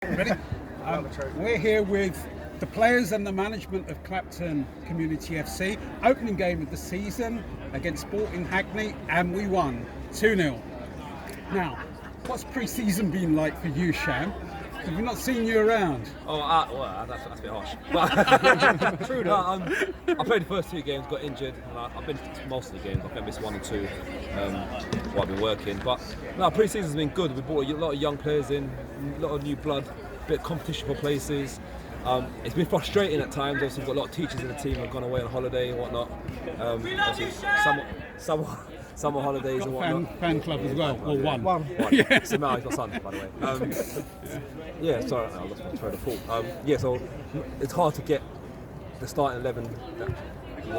Ready? We're here with the players and the management of Clapton Community FC. Opening game of the season against Sporting Hackney, and we won 2-0. Now, what's pre-season been like for you, Sham? Have we not seen you around? Well, that's a bit harsh. But true. I played the first 2 games, got injured, and I've been to most of the games. I think I missed 1 or 2 while I've been working. But no, pre-season's been good. We brought a lot of young players in, a lot of new blood, a bit of competition for places. It's been frustrating at times. Obviously, we've got a lot of teachers in the team who have gone away on holiday and whatnot. Summer holidays and whatnot. Fan club as well, or one. Yeah. So now he's my son, by the way. Sorry, I lost my train of thought. So it's hard to get the starting 11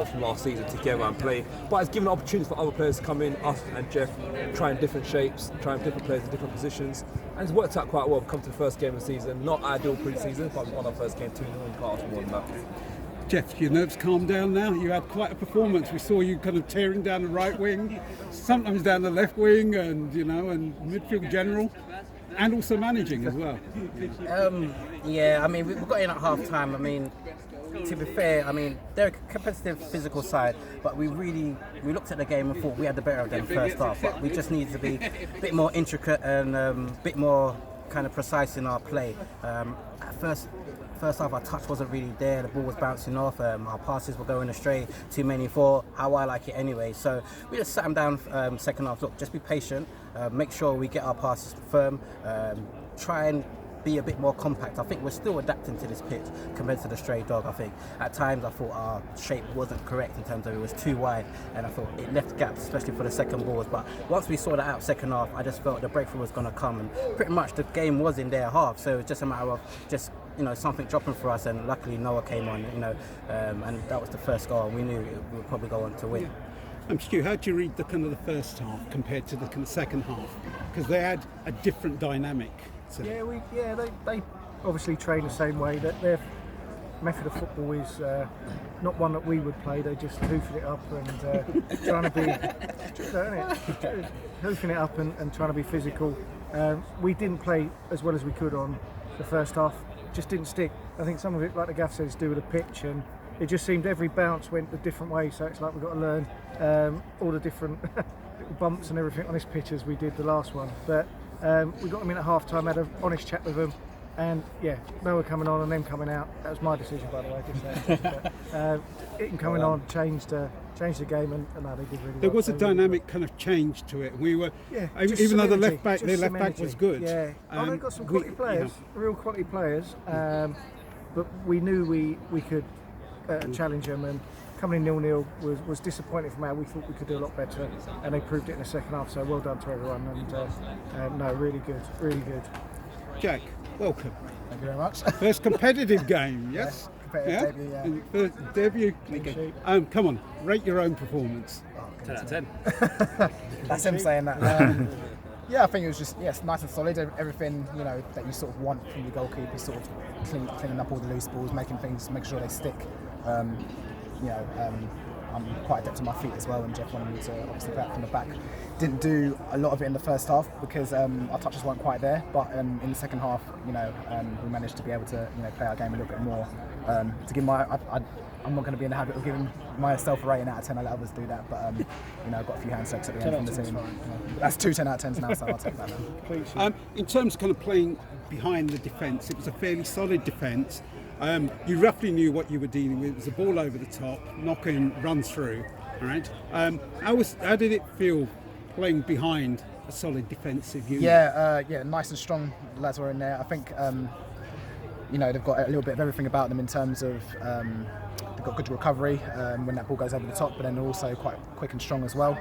from last season together and play, but it's given opportunities for other players to come in, us and Jeff, trying different shapes, trying different players in different positions, and it's worked out quite well. We've come to the first game of the season, not ideal pre-season, but we won our first game 2-0 and can't ask for more than that. Jeff, your nerves calmed down now? You had quite a performance. We saw you kind of tearing down the right wing, sometimes down the left wing, and midfield general, and also managing as well. Yeah, I mean, we got in at half time. I mean, to be fair, I mean, they're a competitive physical side, but we looked at the game and thought we had the better of them first half, but we just needed to be a bit more intricate and a bit more kind of precise in our play. At first half, our touch wasn't really there. The ball was bouncing off. Our passes were going astray. Too many for how I like it anyway. So we just sat them down. Second half, look, just be patient. Make sure we get our passes firm. Try and be a bit more compact. I think we're still adapting to this pitch compared to the stray dog. I think at times I thought our shape wasn't correct in terms of it was too wide, and I thought it left gaps, especially for the second balls. But once we saw that out second half, I just felt the breakthrough was going to come, and pretty much the game was in their half. So it's just a matter of just something dropping for us, and luckily Noah came on, and that was the first goal, and we knew we would probably go on to win. Stu, how do you read the kind of the first half compared to the kind of second half? Because they had a different dynamic. So. They obviously train the same way. That their method of football is not one that we would play. They just hoofing it up and trying to be hoofing it up and trying to be physical. We didn't play as well as we could on the first half. Just didn't stick. I think some of it, like the gaff said, is to do with the pitch, and it just seemed every bounce went a different way. So it's like we've got to learn all the different little bumps and everything on this pitch as we did the last one. But we got them in at half time, had an honest chat with them, and Noah coming on and them coming out. That was my decision, by the way. It coming on changed the game, and no, they did really well. There was a dynamic kind of change to it. We were, even though their left back was good. Yeah, they got some quality players, real quality players, but we knew we could challenge them, and coming in 0-0 was disappointing from how we thought we could do a lot better, and they proved it in the second half, so well done to everyone, and no, really good. Jack, welcome. Thank you very much. First competitive game, yes? Competitive debut, yeah. First debut. Come on, rate your own performance. 10 out of 10. That's him saying that. I think it was just nice and solid. Everything that you sort of want from your goalkeeper, sort of cleaning up all the loose balls, making sure they stick. I'm quite adept on my feet as well, and Jeff wanted me to obviously play from the back. Didn't do a lot of it in the first half because our touches weren't quite there, but in the second half, we managed to be able to play our game a little bit more. To give I'm not going to be in the habit of giving myself a rating out of 10. I let others do that, but I've got a few handshakes at the end from the team. That's 2 10 out of 10s now, so I'll take that now. In terms of kind of playing behind the defence, it was a fairly solid defence. You roughly knew what you were dealing with. It was a ball over the top, knock in, run through. All right. How did it feel playing behind a solid defensive unit? Nice and strong lads were in there. I think they've got a little bit of everything about them in terms of they've got good recovery when that ball goes over the top, but then they're also quite quick and strong as well.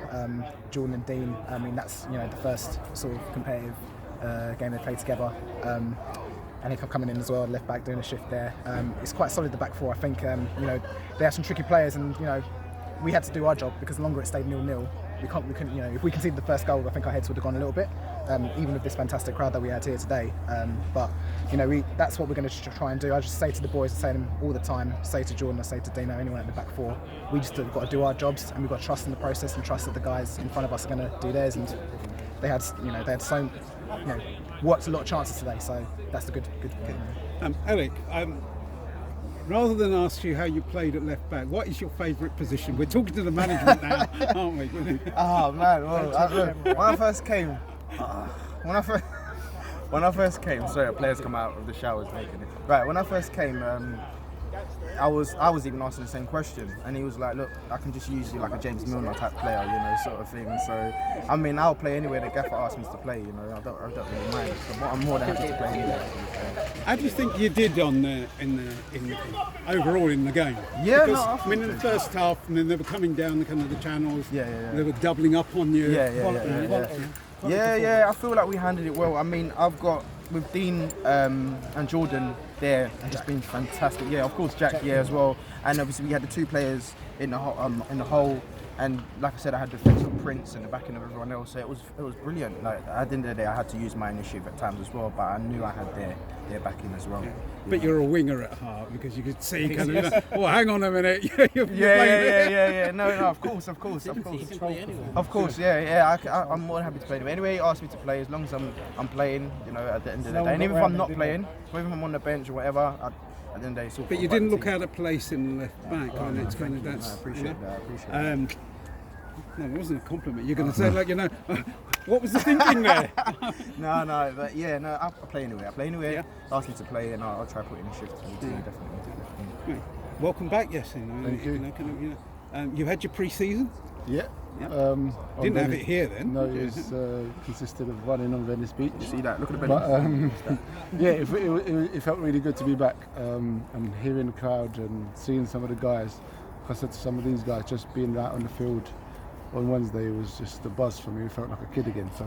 Jordan and Dean, I mean, that's the first sort of competitive game they played together. And if I'm coming in as well, left back doing a shift there. It's quite solid, the back four. I think they have some tricky players, and we had to do our job because the longer it stayed 0-0, we couldn't. If we conceded the first goal, I think our heads would have gone a little bit, even with this fantastic crowd that we had here today. But that's what we're going to try and do. I just say to the boys, I say to them all the time, say to Jordan, I say to Dino, anyone at the back four, we just got to do our jobs, and we've got to trust in the process and trust that the guys in front of us are going to do theirs. And they had so worked a lot of chances today. So that's the good. Eric, rather than ask you how you played at left back, what is your favourite position? We're talking to the management now, aren't we? Oh man, well, when I first came, sorry, players come out of the showers making it. Right, when I first came, I was even asking the same question, and he was like, "Look, I can just use you like a James Milner type player, sort of thing." So, I mean, I'll play anywhere the gaffer asks me to play. I don't really mind. So I'm more than happy to play anywhere. How do you think you did overall in the game? Yeah, because, no, I mean, in the first half, and then they were coming down the kind of the channels. Yeah. They were doubling up on you. Yeah. I feel like we handled it well. I mean, I've got with Dean and Jordan there, just been fantastic. Yeah, of course Jack, as well. And obviously we had the two players in the hole. And like I said, I had the defence of Prince and the backing of everyone else. So it was brilliant. Like at the end of the day, I had to use my initiative at times as well, but I knew I had their backing as well. Yeah. But you're a winger at heart because you could see kind of. Oh, hang on a minute. Yeah. No, of course. Of course, yeah. I'm more than happy to play anyway. Anyway, he asked me to play as long as I'm playing. At the end of the day, and even if I'm not playing, or even if I'm on the bench or whatever. At the end of the day, it's all. But you didn't look out of place in the left back. Oh, it's kind of I appreciate that. No, it wasn't a compliment. You're going to say what was the thinking there? No, but I play anywhere. Yeah. Ask me to play, and I'll try to put in a shift. Definitely. Right. Welcome back, Yasin. Thank you. You had your pre-season? Yeah. Didn't have it here then? No, it consisted of running on Venice Beach. You see that? Look at the bench. It felt really good to be back and hearing the crowd and seeing some of the guys. I said to some of these guys, just being out on the field on Wednesday was just a buzz for me. It felt like a kid again. So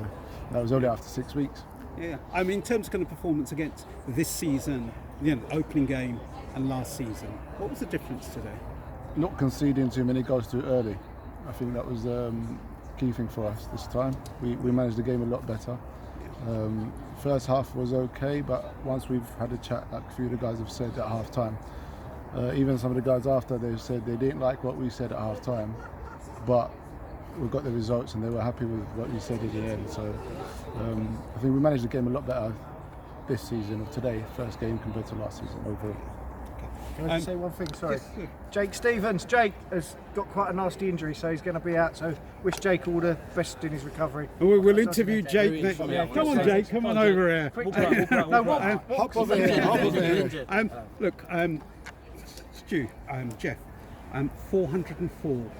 that was only after 6 weeks. Yeah. I mean, in terms of kind of performance against this season, the opening game and last season, what was the difference today? Not conceding too many goals too early. I think that was the key thing for us this time. We managed the game a lot better. First half was okay, but once we've had a chat, like a few of the guys have said at half time, even some of the guys after, they said they didn't like what we said at half time, but we got the results and they were happy with what we said at the end. So I think we managed the game a lot better this season of today, first game compared to last season overall. Can I just say one thing? Sorry. Yes. Jake Stevens. Jake has got quite a nasty injury, so he's going to be out. So wish Jake all the best in his recovery. We'll interview Jake next. Come on, Jake. Come on over here. Hop over here. Look, Stu, Jeff, 404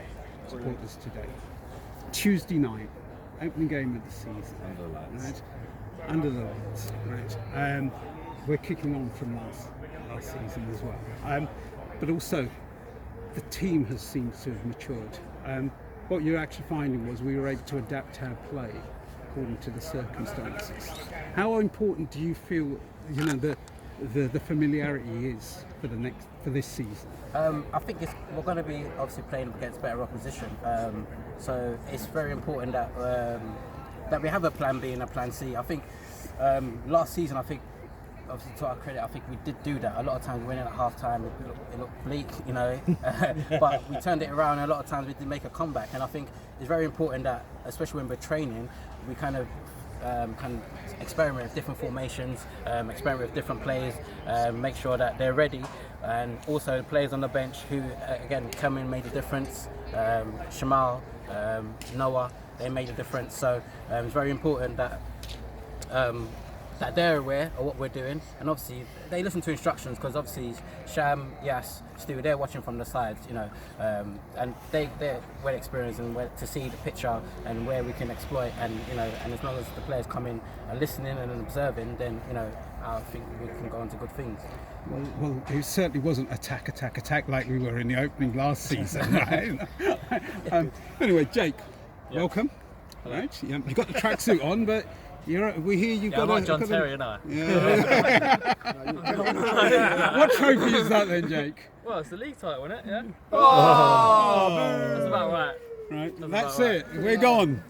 supporters today. Tuesday night, opening game of the season. Under the lights, right? We're kicking on from last season as well. But also, the team has seemed to have matured. What you're actually finding was we were able to adapt our play according to the circumstances. How important do you feel, the familiarity is for this season? I think we're going to be obviously playing against better opposition. So it's very important that we have a plan B and a plan C. I think last season, obviously to our credit, I think we did do that. A lot of times we went in at half time, it looked bleak, but we turned it around, and a lot of times we did make a comeback. And I think it's very important that, especially when we're training, we kind of experiment with different formations, experiment with different players, make sure that they're ready. And also the players on the bench who, again, come in, made a difference. Shamal, Noah, they made a difference. So it's very important that they're aware of what we're doing, and obviously they listen to instructions, because obviously Sham, Yas, Stu, they're watching from the sides, and they're well experienced and to see the picture and where we can exploit, and and as long as the players come in and listening and observing, then I think we can go on to good things. Well, it certainly wasn't attack like we were in the opening last season, right? Anyway, Jake, welcome. Hello. Right, you got the tracksuit on, but we hear you've got I'm like John Terry, no? Yeah. What trophy is that then, Jake? Well, it's the league title, isn't it? Yeah. Oh! That's about right. Right, that's it. We're gone.